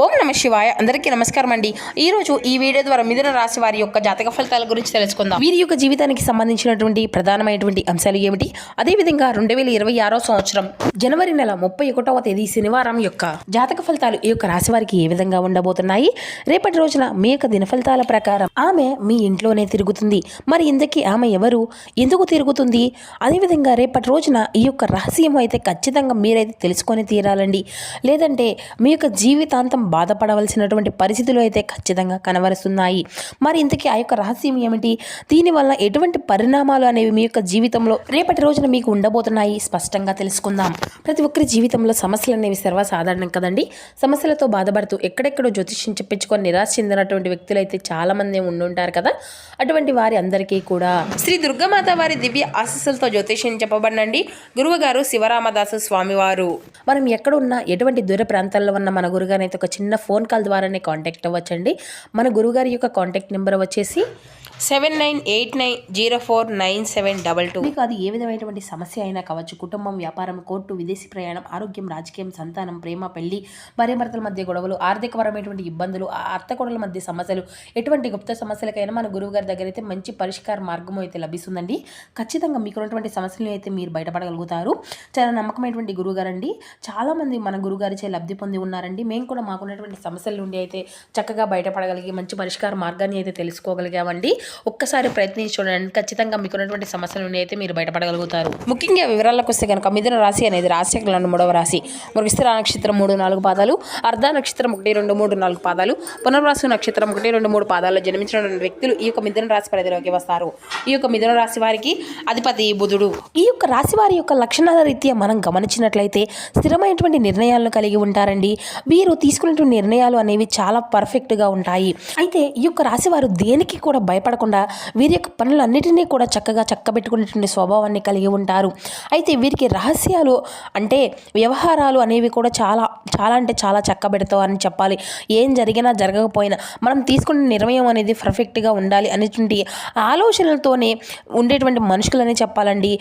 ఓం నమ శివాయ. అందరికీ నమస్కారం అండి. ఈ రోజు ఈ వీడియో ద్వారా మిథున రాశి వారి యొక్క జాతక ఫలితాల గురించి తెలుసుకుందాం. వీరి యొక్క జీవితానికి సంబంధించినటువంటి ప్రధానమైనటువంటి అంశాలు ఏమిటి, అదేవిధంగా 2026 సంవత్సరం జనవరి నెల 31వ తేదీ శనివారం యొక్క జాతక ఫలితాలు ఈ యొక్క రాశి వారికి ఏ విధంగా ఉండబోతున్నాయి. రేపటి రోజున మీ యొక్క దిన ఫలితాల ప్రకారం ఆమె మీ ఇంట్లోనే తిరుగుతుంది. మరి ఇంతకీ ఆమె ఎవరు, ఎందుకు తిరుగుతుంది, అదేవిధంగా రేపటి రోజున ఈ యొక్క రహస్యం అయితే ఖచ్చితంగా మీరైతే తెలుసుకొని తీరాలండి. లేదంటే మీ యొక్క జీవితాంతం బాధపడవలసినటువంటి పరిస్థితులు అయితే ఖచ్చితంగా కనబరుస్తున్నాయి. మరి ఇంతకీ ఆ యొక్క రహస్యం ఏమిటి, దీనివల్ల ఎటువంటి పరిణామాలు అనేవి మీ యొక్క జీవితంలో రేపటి రోజున మీకు ఉండబోతున్నాయి, స్పష్టంగా తెలుసుకుందాం. ప్రతి ఒక్కరి జీవితంలో సమస్యలు అనేవి సర్వసాధారణం కదండి. సమస్యలతో బాధపడుతూ ఎక్కడెక్కడో జ్యోతిష్యం చెప్పించుకొని నిరాశ చెందినటువంటి వ్యక్తులు అయితే చాలా మంది ఉండుంటారు కదా. అటువంటి వారి అందరికీ కూడా శ్రీ దుర్గామాత వారి దివ్య ఆశీస్సులతో జ్యోతిష్యం చెప్పబడినండి గురువు గారు శివరామదాసు స్వామివారు. మనం ఎక్కడున్నా ఎటువంటి దూర ప్రాంతాల్లో ఉన్న మన గురుగారిని అయితే ఒక చిన్న ఫోన్ కాల్ ద్వారానే కాంటాక్ట్ అవ్వచ్చండి. మన గురుగారి యొక్క కాంటాక్ట్ నెంబర్ వచ్చేసి 7989049722. మీకు అది ఏ విధమైనటువంటి సమస్య అయినా కావచ్చు, కుటుంబం, వ్యాపారం, కోర్టు, విదేశీ ప్రయాణం, ఆరోగ్యం, రాజకీయం, సంతానం, ప్రేమ, పెళ్లి, భార్యాభర్తల మధ్య గొడవలు, ఆర్థికపరమైనటువంటి ఇబ్బందులు, అత్తకొడల మధ్య సమస్యలు, ఎటువంటి గుప్త సమస్యలకైనా మన గురువు గారి దగ్గర అయితే మంచి పరిష్కార మార్గం అయితే లభిస్తుందండి. ఖచ్చితంగా మీకున్నటువంటి సమస్యలను అయితే మీరు బయటపడగలుగుతారు. చాలా నమ్మకమైనటువంటి గురువు గారండి. చాలామంది మన గురుగారిచే లబ్ధి పొంది ఉన్నారండి. మేము కూడా మాకున్నటువంటి సమస్యల నుండి అయితే చక్కగా బయటపడగలిగి మంచి పరిష్కార మార్గాన్ని అయితే తెలుసుకోగలిగామండి. ఒక్కసారి ప్రయత్నించి చూడండి, ఖచ్చితంగా మీకున్నటువంటి సమస్యల నుండి అయితే మీరు బయటపడగలుగుతారు. ముఖ్యంగా వివరాలకు వస్తే కనుక మిథున రాశి అనేది రాశిలో 3వ రాశి. మృగశిర నక్షత్రం 3-4 పాదాలు, అర్ధ నక్షత్రం 1-2-3-4 పాదాలు, పునర్వాసు నక్షత్రం 1-2-3 పాదాల్లో జన్మించినటువంటి వ్యక్తులు ఈ యొక్క మిథున రాశి పరిధిలోకి వస్తారు. ఈ యొక్క మిథున రాశి వారికి అధిపతి బుధుడు. ఈ యొక్క రాశి వారి యొక్క లక్షణాల రీత్యా మనం గమనించినట్లయితే స్థిరమైనటువంటి నిర్ణయాలను కలిగి ఉంటారండి. వీరు తీసుకున్నటువంటి నిర్ణయాలు అనేవి చాలా పర్ఫెక్ట్గా ఉంటాయి. అయితే ఈ యొక్క రాశి వారు దేనికి కూడా భయపడకుండా వీరి యొక్క పనులన్నిటినీ కూడా చక్కగా చక్కబెట్టుకునేటువంటి స్వభావాన్ని కలిగి ఉంటారు. అయితే వీరికి రహస్యాలు అంటే వ్యవహారాలు అనేవి కూడా చాలా చక్కబెడతామని చెప్పాలి. ఏం జరిగినా జరగకపోయినా మనం తీసుకునే నిర్ణయం అనేది పర్ఫెక్ట్గా ఉండాలి అనేటువంటి ఆలోచనలతోనే ఉండేటువంటి మనుషులని చెప్పాలండి.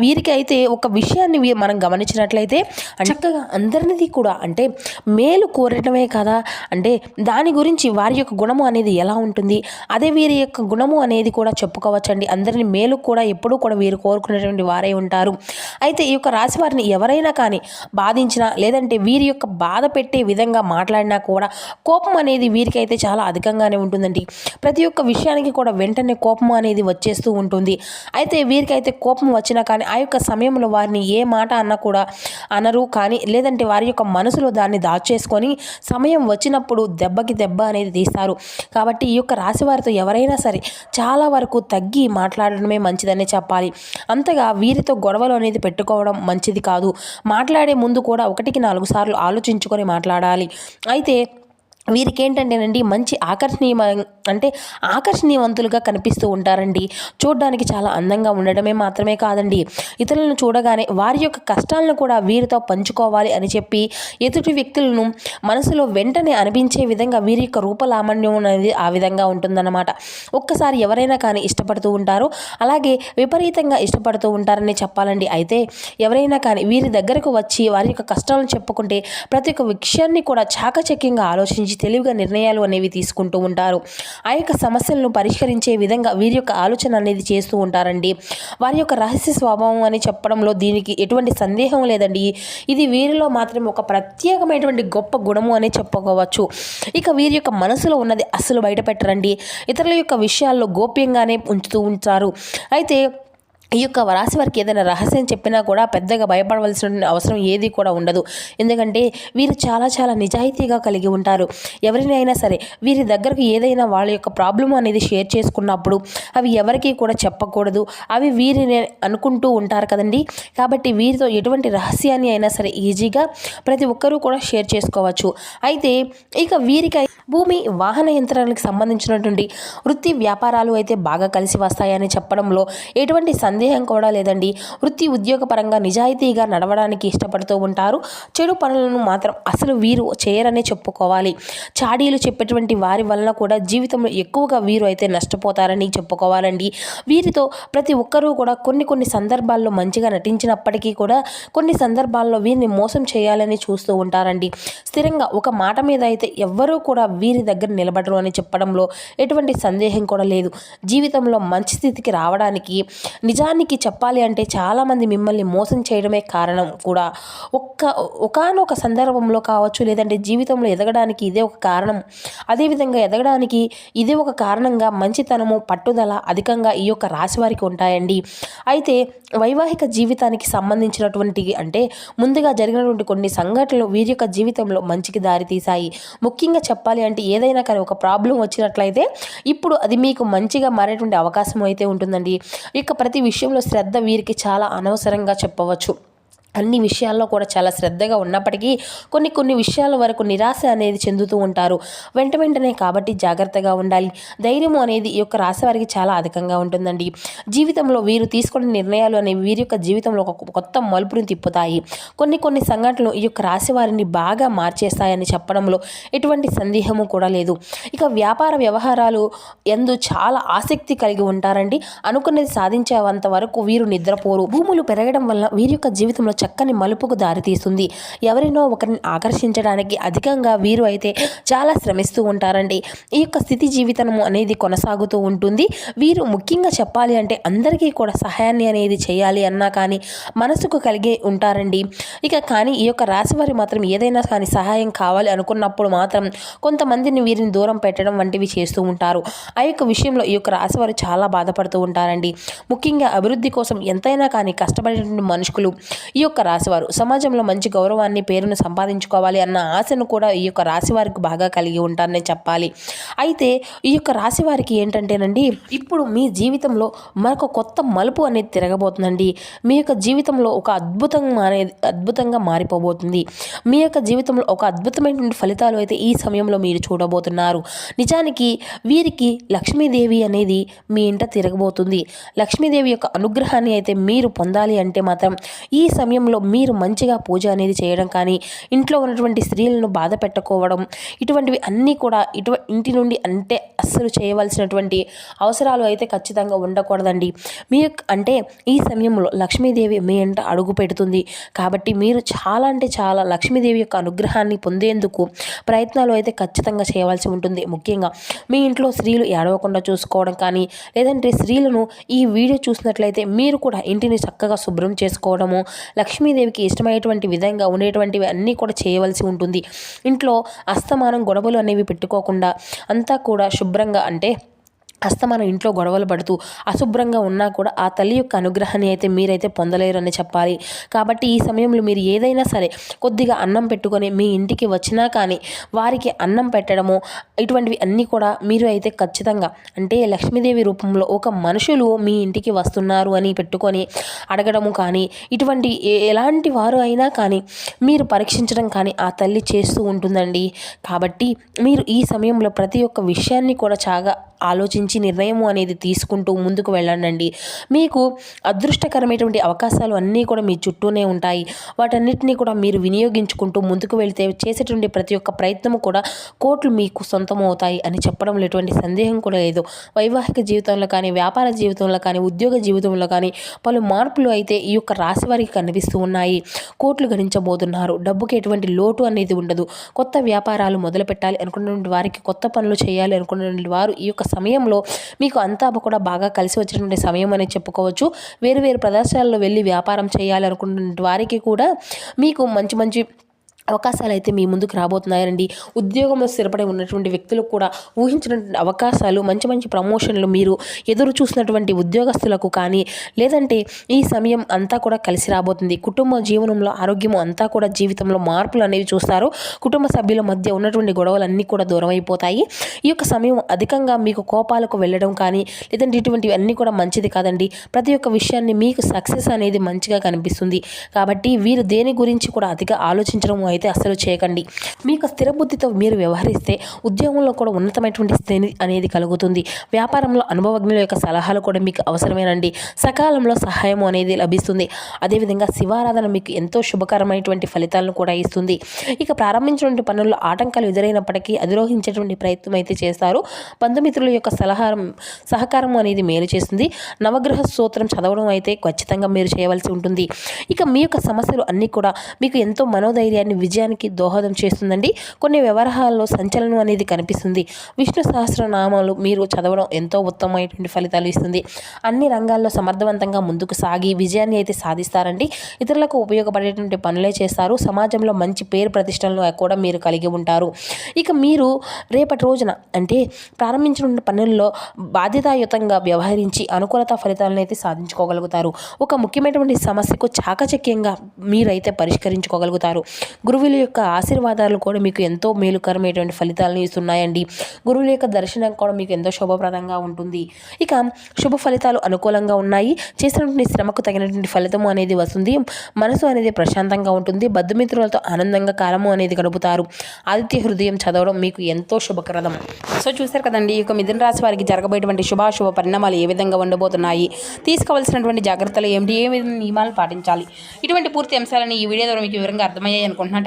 వీరికి అయితే ఒక విషయాన్ని మనం గమనించినట్లయితే చక్కగా అందరినీ కూడా అంటే మేలు కోరటమే కదా, అంటే దాని గురించి వారి యొక్క గుణము అనేది ఎలా ఉంటుంది, అదే వీరి యొక్క గుణము అనేది కూడా చెప్పుకోవచ్చండి. అందరిని మేలు కూడా ఎప్పుడూ కూడా వీరు కోరుకునేటువంటి వారే ఉంటారు. అయితే ఈ యొక్క రాశి వారిని ఎవరైనా కానీ బాధించినా లేదంటే వీరి యొక్క బాధ పెట్టే విధంగా మాట్లాడినా కూడా కోపం అనేది వీరికైతే చాలా అధికంగానే ఉంటుందండి. ప్రతి ఒక్క విషయానికి కూడా వెంటనే కోపం అనేది వచ్చేస్తూ ఉంటుంది. అయితే వీరికైతే కోపం వచ్చినా కానీ ఆ యొక్క సమయంలో వారిని ఏ మాట అన్నా కూడా అనరు, కానీ లేదంటే వారి యొక్క మనసులో దాన్ని దాచేసుకొని సమయం వచ్చినప్పుడు దెబ్బకి దెబ్బ అనేది తీస్తారు. కాబట్టి ఈ యొక్క రాశి వారితో ఎవరైనా సరే చాలా వరకు తగ్గి మాట్లాడడమే మంచిదని చెప్పాలి. అంతగా వీరితో గొడవలు అనేది పెట్టుకోవడం మంచిది కాదు. మాట్లాడే ముందు కూడా 1-4 సార్లు ఆలోచించుకొని మాట్లాడాలి. అయితే వీరికి ఏంటంటేనండి మంచి ఆకర్షణీయవంతులుగా కనిపిస్తూ ఉంటారండి. చూడడానికి చాలా అందంగా ఉండడమే మాత్రమే కాదండి, ఇతరులను చూడగానే వారి యొక్క కష్టాలను కూడా వీరితో పంచుకోవాలి అని చెప్పి ఎదుటి వ్యక్తులను మనసులో వెంటనే అనిపించే విధంగా వీరి యొక్క రూపలావణ్యం అనేది ఆ విధంగా ఉంటుందన్నమాట. ఒక్కసారి ఎవరైనా కానీ ఇష్టపడుతూ ఉంటారు, అలాగే విపరీతంగా ఇష్టపడుతూ ఉంటారని చెప్పాలండి. అయితే ఎవరైనా కానీ వీరి దగ్గరకు వచ్చి వారి యొక్క కష్టాలను చెప్పుకుంటే ప్రతి ఒక్క విషయాన్ని కూడా చాకచక్యంగా ఆలోచించి తెలివిగా నిర్ణయాలు అనేవి తీసుకుంటూ ఉంటారు. ఆ యొక్క సమస్యలను పరిష్కరించే విధంగా వీరి యొక్క ఆలోచన అనేది చేస్తూ ఉంటారండి. వారి యొక్క రహస్య స్వభావం అని చెప్పడంలో దీనికి ఎటువంటి సందేహం లేదండి. ఇది వీరిలో మాత్రమే ఒక ప్రత్యేకమైనటువంటి గొప్ప గుణము అని చెప్పుకోవచ్చు. ఇక వీరి యొక్క మనసులో ఉన్నది అస్సలు బయట పెట్టరండి. ఇతరుల యొక్క విషయాల్లో గోప్యంగానే ఉంచుతూ ఉంటారు. అయితే ఈ యొక్క రాశి వారికి ఏదైనా రహస్యం చెప్పినా కూడా పెద్దగా భయపడవలసిన అవసరం ఏది కూడా ఉండదు. ఎందుకంటే వీరు చాలా నిజాయితీగా కలిగి ఉంటారు. ఎవరినైనా సరే వీరి దగ్గరకు ఏదైనా వాళ్ళ యొక్క ప్రాబ్లం అనేది షేర్ చేసుకున్నప్పుడు అవి ఎవరికి కూడా చెప్పకూడదు, అవి వీరిని అనుకుంటూ ఉంటారు కదండి. కాబట్టి వీరితో ఎటువంటి రహస్యాన్ని అయినా సరే ఈజీగా ప్రతి ఒక్కరూ కూడా షేర్ చేసుకోవచ్చు. అయితే ఇక వీరికి భూమి, వాహన యంత్రాలకు సంబంధించినటువంటి వృత్తి వ్యాపారాలు అయితే బాగా కలిసి వస్తాయని చెప్పడంలో ఎటువంటి సందేహం సందేహం కూడా లేదండి. వృత్తి ఉద్యోగ పరంగా నిజాయితీగా నడవడానికి ఇష్టపడుతూ ఉంటారు. చెడు పనులను మాత్రం అసలు వీరు చేయరనే చెప్పుకోవాలి. చాడీలు చెప్పేటువంటి వారి వలన కూడా జీవితంలో ఎక్కువగా వీరు అయితే నష్టపోతారని చెప్పుకోవాలండి. వీరితో ప్రతి ఒక్కరూ కూడా కొన్ని సందర్భాల్లో మంచిగా నటించినప్పటికీ కూడా కొన్ని సందర్భాల్లో వీరిని మోసం చేయాలని చూస్తూ ఉంటారండి. స్థిరంగా ఒక మాట మీద అయితే ఎవ్వరూ కూడా వీరి దగ్గర నిలబడరు అని చెప్పడంలో ఎటువంటి సందేహం కూడా లేదు. జీవితంలో మంచి స్థితికి రావడానికి నిజానికి చెప్పాలి అంటే చాలామంది మిమ్మల్ని మోసం చేయడమే కారణం కూడా. ఒకానొక సందర్భంలో కావచ్చు, లేదంటే జీవితంలో ఎదగడానికి ఇదే ఒక కారణం. అదేవిధంగా ఎదగడానికి ఇదే ఒక కారణంగా మంచితనము, పట్టుదల అధికంగా ఈ యొక్క రాశి వారికి ఉంటాయండి. అయితే వైవాహిక జీవితానికి సంబంధించినటువంటి అంటే ముందుగా జరిగినటువంటి కొన్ని సంఘటనలు వీరి యొక్క జీవితంలో మంచికి దారితీశాయి. ముఖ్యంగా చెప్పాలి అంటే ఏదైనా కానీ ఒక ప్రాబ్లం వచ్చినట్లయితే ఇప్పుడు అది మీకు మంచిగా మారేటువంటి అవకాశం అయితే ఉంటుందండి. ఇక ప్రతి విషయంలో శ్రద్ధ వీరికి చాలా అనవసరంగా చెప్పవచ్చు. అన్ని విషయాల్లో కూడా చాలా శ్రద్ధగా ఉన్నప్పటికీ కొన్ని విషయాల వరకు నిరాశ అనేది చెందుతూ ఉంటారు. వెంటనే కాబట్టి జాగ్రత్తగా ఉండాలి. ధైర్యము అనేది ఈ యొక్క రాశి వారికి చాలా అధికంగా ఉంటుందండి. జీవితంలో వీరు తీసుకునే నిర్ణయాలు అనేవి వీరి యొక్క జీవితంలో ఒక కొత్త మలుపుని తిప్పుతాయి. కొన్ని సంఘటనలు ఈ యొక్క రాశి వారిని బాగా మార్చేస్తాయని చెప్పడంలో ఎటువంటి సందేహము కూడా లేదు. ఇక వ్యాపార వ్యవహారాలు ఎందు చాలా ఆసక్తి కలిగి ఉంటారండి. అనుకున్నది సాధించేంత వరకు వీరు నిద్రపోరు. భూములు పెరగడం వల్ల వీరి యొక్క జీవితంలో చక్కని మలుపుకు దారితీస్తుంది. ఎవరినో ఒకరిని ఆకర్షించడానికి అధికంగా వీరు అయితే చాలా శ్రమిస్తూ ఉంటారండి. ఈ యొక్క స్థితి జీవితం అనేది కొనసాగుతూ ఉంటుంది. వీరు ముఖ్యంగా చెప్పాలి అంటే అందరికీ కూడా సహాయాన్ని అనేది చేయాలి అన్నా కానీ మనసుకు కలిగి ఉంటారండి. ఇక కానీ ఈ యొక్క రాశి వారి మాత్రం ఏదైనా కానీ సహాయం కావాలి అనుకున్నప్పుడు మాత్రం కొంతమందిని వీరిని దూరం పెట్టడం వంటివి చేస్తూ ఉంటారు. ఆ యొక్క విషయంలో ఈ యొక్క రాశి వారు చాలా బాధపడుతూ ఉంటారండి. ముఖ్యంగా అభివృద్ధి కోసం ఎంతైనా కానీ కష్టపడేటువంటి మనుషులు ఈ యొక్క రాశివారు సమాజంలో మంచి గౌరవాన్ని, పేరును సంపాదించుకోవాలి అన్న ఆశను కూడా ఈ యొక్క రాశి వారికి బాగా కలిగి ఉంటారని చెప్పాలి. అయితే ఈ యొక్క రాశి వారికి ఏంటంటేనండి, ఇప్పుడు మీ జీవితంలో మరొక కొత్త మలుపు అనేది తిరగబోతుందండి. మీ యొక్క జీవితంలో ఒక అద్భుతంగా మారిపోబోతుంది. మీ యొక్క జీవితంలో ఒక అద్భుతమైనటువంటి ఫలితాలు అయితే ఈ సమయంలో మీరు చూడబోతున్నారు. నిజానికి వీరికి లక్ష్మీదేవి అనేది మీ ఇంట తిరగబోతుంది. లక్ష్మీదేవి యొక్క అనుగ్రహాన్ని అయితే మీరు పొందాలి అంటే మాత్రం ఈ సమయంలో మీరు మంచిగా పూజ అనేది చేయడం కానీ, ఇంట్లో ఉన్నటువంటి స్త్రీలను బాధ పెట్టుకోవడం, ఇటువంటివి అన్నీ కూడా ఇంటి నుండి అంటే అస్సలు చేయవలసినటువంటి అవసరాలు అయితే ఖచ్చితంగా ఉండకూడదండి. మీ అంటే ఈ సమయంలో లక్ష్మీదేవి మీ ఇంట అడుగు పెడుతుంది. కాబట్టి మీరు చాలా అంటే చాలా లక్ష్మీదేవి యొక్క అనుగ్రహాన్ని పొందేందుకు ప్రయత్నాలు అయితే ఖచ్చితంగా చేయవలసి ఉంటుంది. ముఖ్యంగా మీ ఇంట్లో స్త్రీలు ఏడవకుండా చూసుకోవడం కానీ, లేదంటే స్త్రీలను ఈ వీడియో చూసినట్లయితే మీరు కూడా ఇంటిని చక్కగా శుభ్రం చేసుకోవడము, లక్ష్మీదేవికి ఇష్టమైనటువంటి విధంగా ఉండేటువంటివి అన్నీ కూడా చేయవలసి ఉంటుంది. ఇంట్లో అస్తమానం గొడవలు అనేవి పెట్టుకోకుండా అంతా కూడా శుభ్రంగా అంటే అస్తమానం ఇంట్లో గొడవలు పడుతూ అశుభ్రంగా ఉన్నా కూడా ఆ తల్లి యొక్క అనుగ్రహాన్ని అయితే మీరైతే పొందలేరు అని చెప్పాలి. కాబట్టి ఈ సమయంలో మీరు ఏదైనా సరే కొద్దిగా అన్నం పెట్టుకొని మీ ఇంటికి వచ్చినా కానీ వారికి అన్నం పెట్టడము, ఇటువంటివి అన్నీ కూడా మీరు అయితే ఖచ్చితంగా అంటే లక్ష్మీదేవి రూపంలో ఒక మనుషులు మీ ఇంటికి వస్తున్నారు అని పెట్టుకొని అడగడము కానీ, ఇటువంటి ఎలాంటి వారు అయినా కానీ మీరు పరీక్షించడం కానీ ఆ తల్లి చేస్తూ ఉంటుందండి. కాబట్టి మీరు ఈ సమయంలో ప్రతి ఒక్క విషయాన్ని కూడా చాలా ఆలోచించి నిర్ణయం అనేది తీసుకుంటూ ముందుకు వెళ్ళండి. మీకు అదృష్టకరమైనటువంటి అవకాశాలు అన్నీ కూడా మీ చుట్టూనే ఉంటాయి. వాటన్నిటినీ కూడా మీరు వినియోగించుకుంటూ ముందుకు వెళ్తే చేసేటువంటి ప్రతి ఒక్క ప్రయత్నము కూడా కోట్లు మీకు సొంతం అవుతాయి అని చెప్పడంలో ఎటువంటి సందేహం కూడా లేదు. వైవాహిక జీవితంలో కానీ, వ్యాపార జీవితంలో కానీ, ఉద్యోగ జీవితంలో కానీ పలు మార్పులు అయితే ఈ యొక్క రాశి వారికి కనిపిస్తూ ఉన్నాయి. కోట్లు గణించబోతున్నారు. డబ్బుకి ఎటువంటి లోటు అనేది ఉండదు. కొత్త వ్యాపారాలు మొదలు పెట్టాలి అనుకున్నటువంటి వారికి, కొత్త పనులు చేయాలి అనుకున్నటువంటి వారు ఈ యొక్క సమయంలో మీకు అంతా కూడా బాగా కలిసి వచ్చినటువంటి సమయం అని చెప్పుకోవచ్చు. వేరు ప్రదేశాల్లో వెళ్ళి వ్యాపారం చేయాలి అనుకున్న వారికి కూడా మీకు మంచి అవకాశాలు అయితే మీ ముందుకు రాబోతున్నాయండి. ఉద్యోగంలో స్థిరపడి ఉన్నటువంటి వ్యక్తులకు కూడా ఊహించినటువంటి అవకాశాలు, మంచి ప్రమోషన్లు మీరు ఎదురు చూసినటువంటి ఉద్యోగస్తులకు కానీ, లేదంటే ఈ సమయం అంతా కూడా కలిసి రాబోతుంది. కుటుంబ జీవనంలో ఆరోగ్యం అంతా కూడా జీవితంలో మార్పులు అనేవి చూస్తారు. కుటుంబ సభ్యుల మధ్య ఉన్నటువంటి గొడవలన్నీ కూడా దూరం అయిపోతాయి. ఈ యొక్క సమయం అధికంగా మీకు కోపాలకు వెళ్ళడం కానీ, లేదంటే ఇటువంటివి అన్నీ కూడా మంచిది కాదండి. ప్రతి ఒక్క విషయాన్ని మీకు సక్సెస్ అనేది మంచిగా కనిపిస్తుంది. కాబట్టి వీరు దేని గురించి కూడా అతిగా ఆలోచించడం అయితే అస్సలు చేయకండి. మీకు స్థిర బుద్ధితో మీరు వ్యవహరిస్తే ఉద్యోగంలో కూడా ఉన్నతమైనటువంటి స్థితి అనేది కలుగుతుంది. వ్యాపారంలో అనుభవజ్ఞుల యొక్క సలహాలు కూడా మీకు అవసరమేనండి. సకాలంలో సహాయం అనేది లభిస్తుంది. అదేవిధంగా శివారాధన మీకు ఎంతో శుభకరమైనటువంటి ఫలితాలను కూడా ఇస్తుంది. ఇక ప్రారంభించినటువంటి పనుల్లో ఆటంకాలు ఎదురైనప్పటికీ అధిరోహించేటువంటి ప్రయత్నం అయితే చేస్తారు. బంధుమిత్రుల యొక్క సహకారం అనేది మేలు చేస్తుంది. నవగ్రహ స్తోత్రం చదవడం అయితే ఖచ్చితంగా మీరు చేయవలసి ఉంటుంది. ఇక మీ యొక్క సమస్యలు అన్నీ కూడా మీకు ఎంతో మనోధైర్యాన్ని, విజయానికి దోహదం చేస్తుందండి. కొన్ని వ్యవహారాల్లో సంచలనం అనేది కనిపిస్తుంది. విష్ణు సహస్రనామాలు మీరు చదవడం ఎంతో ఉత్తమమైనటువంటి ఫలితాలు ఇస్తుంది. అన్ని రంగాల్లో సమర్థవంతంగా ముందుకు సాగి విజయాన్ని అయితే సాధిస్తారండి. ఇతరులకు ఉపయోగపడేటువంటి పనులే చేస్తారు. సమాజంలో మంచి పేరు ప్రతిష్టలను కూడా మీరు కలిగి ఉంటారు. ఇక మీరు రేపటి రోజున అంటే ప్రారంభించిన పనుల్లో బాధ్యతాయుతంగా వ్యవహరించి అనుకూలత ఫలితాలను అయితే సాధించుకోగలుగుతారు. ఒక ముఖ్యమైనటువంటి సమస్యకు చాకచక్యంగా మీరైతే పరిష్కరించుకోగలుగుతారు. గురువుల యొక్క ఆశీర్వాదాలు కూడా మీకు ఎంతో మేలుకరమైనటువంటి ఫలితాలను ఇస్తున్నాయండి. గురువుల యొక్క దర్శనం కూడా మీకు ఎంతో శుభప్రదంగా ఉంటుంది. ఇక శుభ ఫలితాలు అనుకూలంగా ఉన్నాయి. చేసినటువంటి శ్రమకు తగినటువంటి ఫలితము అనేది వస్తుంది. మనసు అనేది ప్రశాంతంగా ఉంటుంది. బంధుమిత్రులతో ఆనందంగా కాలము అనేది గడుపుతారు. ఆదిత్య హృదయం చదవడం మీకు ఎంతో శుభప్రదం. సో చూశారు కదండి, ఈ యొక్క మిథున రాశి వారికి జరగబోయేటువంటి శుభాశుభ పరిణామాలు ఏ విధంగా ఉండబోతున్నాయి, తీసుకోవాల్సినటువంటి జాగ్రత్తలు ఏమిటి, ఏ విధంగా నియమాలు పాటించాలి, ఇటువంటి పూర్తి అంశాలని ఈ వీడియో ద్వారా మీకు వివరంగా అర్థమయ్యాయి అనుకుంటున్నాను.